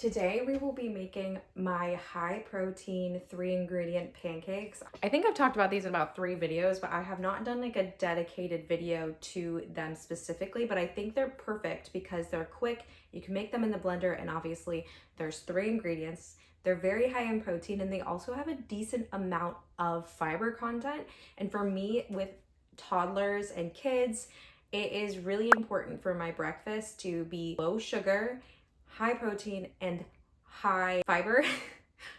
Today we will be making my high protein 3-ingredient pancakes. I think I've talked about these in about 3 videos, but I have not done like a dedicated video to them specifically, but I think they're perfect because they're quick. You can make them in the blender, and obviously there's 3 ingredients. They're very high in protein, and they also have a decent amount of fiber content. And for me, with toddlers and kids, it is really important for my breakfast to be low sugar, high protein, and high fiber.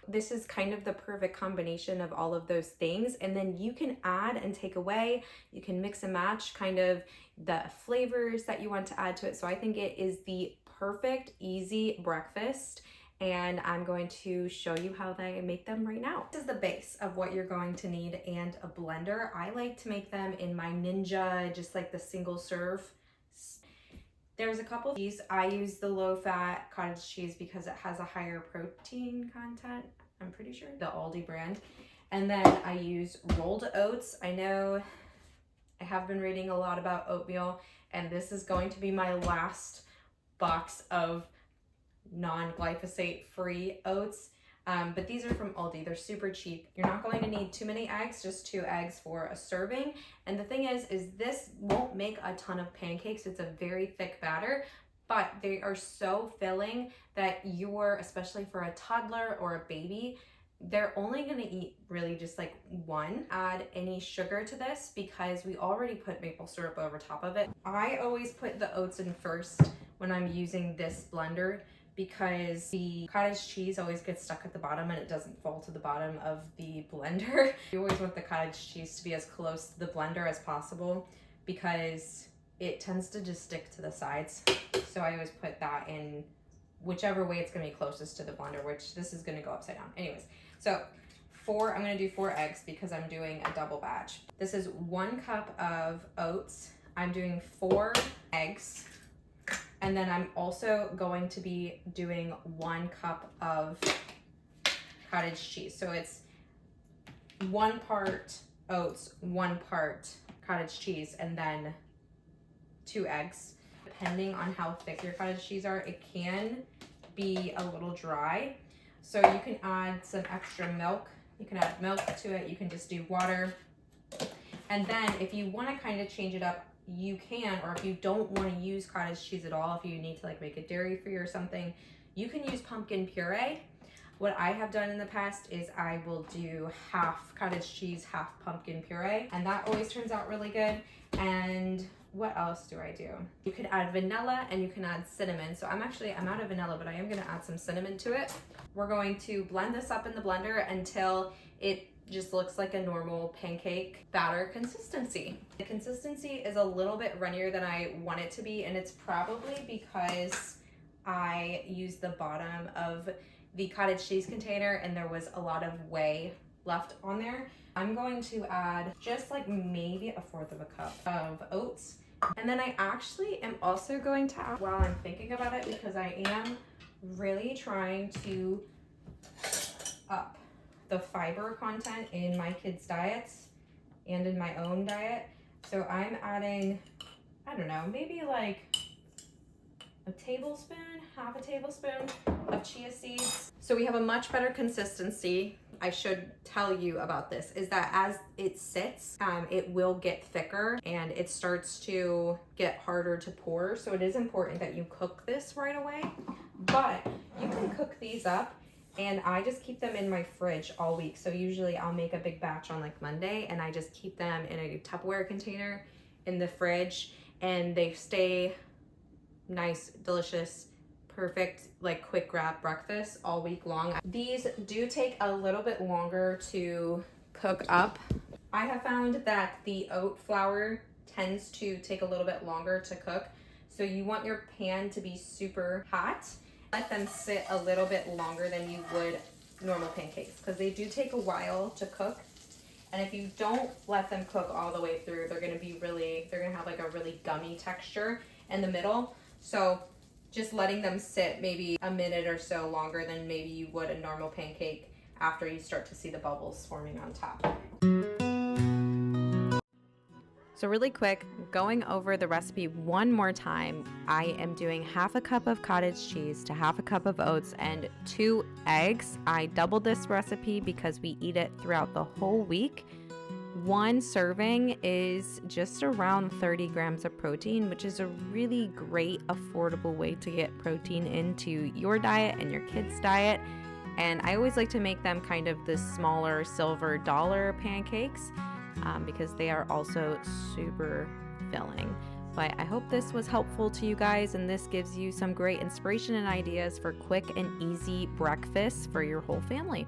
This is kind of the perfect combination of all of those things. And then you can add and take away, you can mix and match kind of the flavors that you want to add to it. So I think it is the perfect, easy breakfast. And I'm going to show you how I make them right now. This is the base of what you're going to need and a blender. I like to make them in my Ninja, just like the single serve. There's a couple of these. I use the low-fat cottage cheese because it has a higher protein content, I'm pretty sure, the Aldi brand. And then I use rolled oats. I know I have been reading a lot about oatmeal, and this is going to be my last box of non-glyphosate free oats. But these are from Aldi. They're super cheap. You're not going to need too many eggs, just 2 eggs for a serving. And the thing is this won't make a ton of pancakes. It's a very thick batter, but they are so filling that especially for a toddler or a baby, they're only going to eat really just like 1. Add any sugar to this because we already put maple syrup over top of it. I always put the oats in first when I'm using this blender, because the cottage cheese always gets stuck at the bottom and it doesn't fall to the bottom of the blender. You always want the cottage cheese to be as close to the blender as possible because it tends to just stick to the sides. So I always put that in whichever way it's gonna be closest to the blender, which this is gonna go upside down. Anyways, so I'm gonna do 4 eggs because I'm doing a double batch. This is 1 cup of oats. I'm doing 4 eggs. And then I'm also going to be doing 1 cup of cottage cheese. So it's 1 part oats, 1 part cottage cheese, and then 2 eggs. Depending on how thick your cottage cheese are, it can be a little dry. So you can add some extra milk. You can add milk to it. You can just do water. And then if you want to kind of change it up, you can, or if you don't want to use cottage cheese at all, if you need to like make it dairy free or something, you can use pumpkin puree. What I have done in the past is I will do half cottage cheese, half pumpkin puree, and that always turns out really good. And what else do I do? You could add vanilla and you can add cinnamon. So I'm out of vanilla, but I am gonna add some cinnamon to it. We're going to blend this up in the blender until it just looks like a normal pancake batter consistency. The consistency is a little bit runnier than I want it to be, and it's probably because I used the bottom of the cottage cheese container and there was a lot of whey left on there. I'm going to add just like maybe 1/4 of a cup of oats. And then I actually am also going to add, while I'm thinking about it, because I am really trying to up the fiber content in my kids' diets and in my own diet. So I'm adding, I don't know, maybe like a tablespoon, half a tablespoon of chia seeds. So we have a much better consistency. I should tell you about this, is that as it sits, it will get thicker and it starts to get harder to pour. So it is important that you cook this right away, but you can cook these up. And I just keep them in my fridge all week. So usually I'll make a big batch on like Monday and I just keep them in a Tupperware container in the fridge, and they stay nice, delicious, perfect, like quick grab breakfast all week long. These do take a little bit longer to cook up. I have found that the oat flour tends to take a little bit longer to cook. So you want your pan to be super hot. Let them sit a little bit longer than you would normal pancakes because they do take a while to cook. And if you don't let them cook all the way through, they're gonna have like a really gummy texture in the middle. So just letting them sit maybe a minute or so longer than maybe you would a normal pancake after you start to see the bubbles forming on top. So really quick, going over the recipe one more time, I am doing half a cup of cottage cheese to half a cup of oats and 2 eggs. I doubled this recipe because we eat it throughout the whole week. One serving is just around 30 grams of protein, which is a really great, affordable way to get protein into your diet and your kids' diet. And I always like to make them kind of the smaller silver dollar pancakes because they are also super filling. But I hope this was helpful to you guys, and this gives you some great inspiration and ideas for quick and easy breakfasts for your whole family.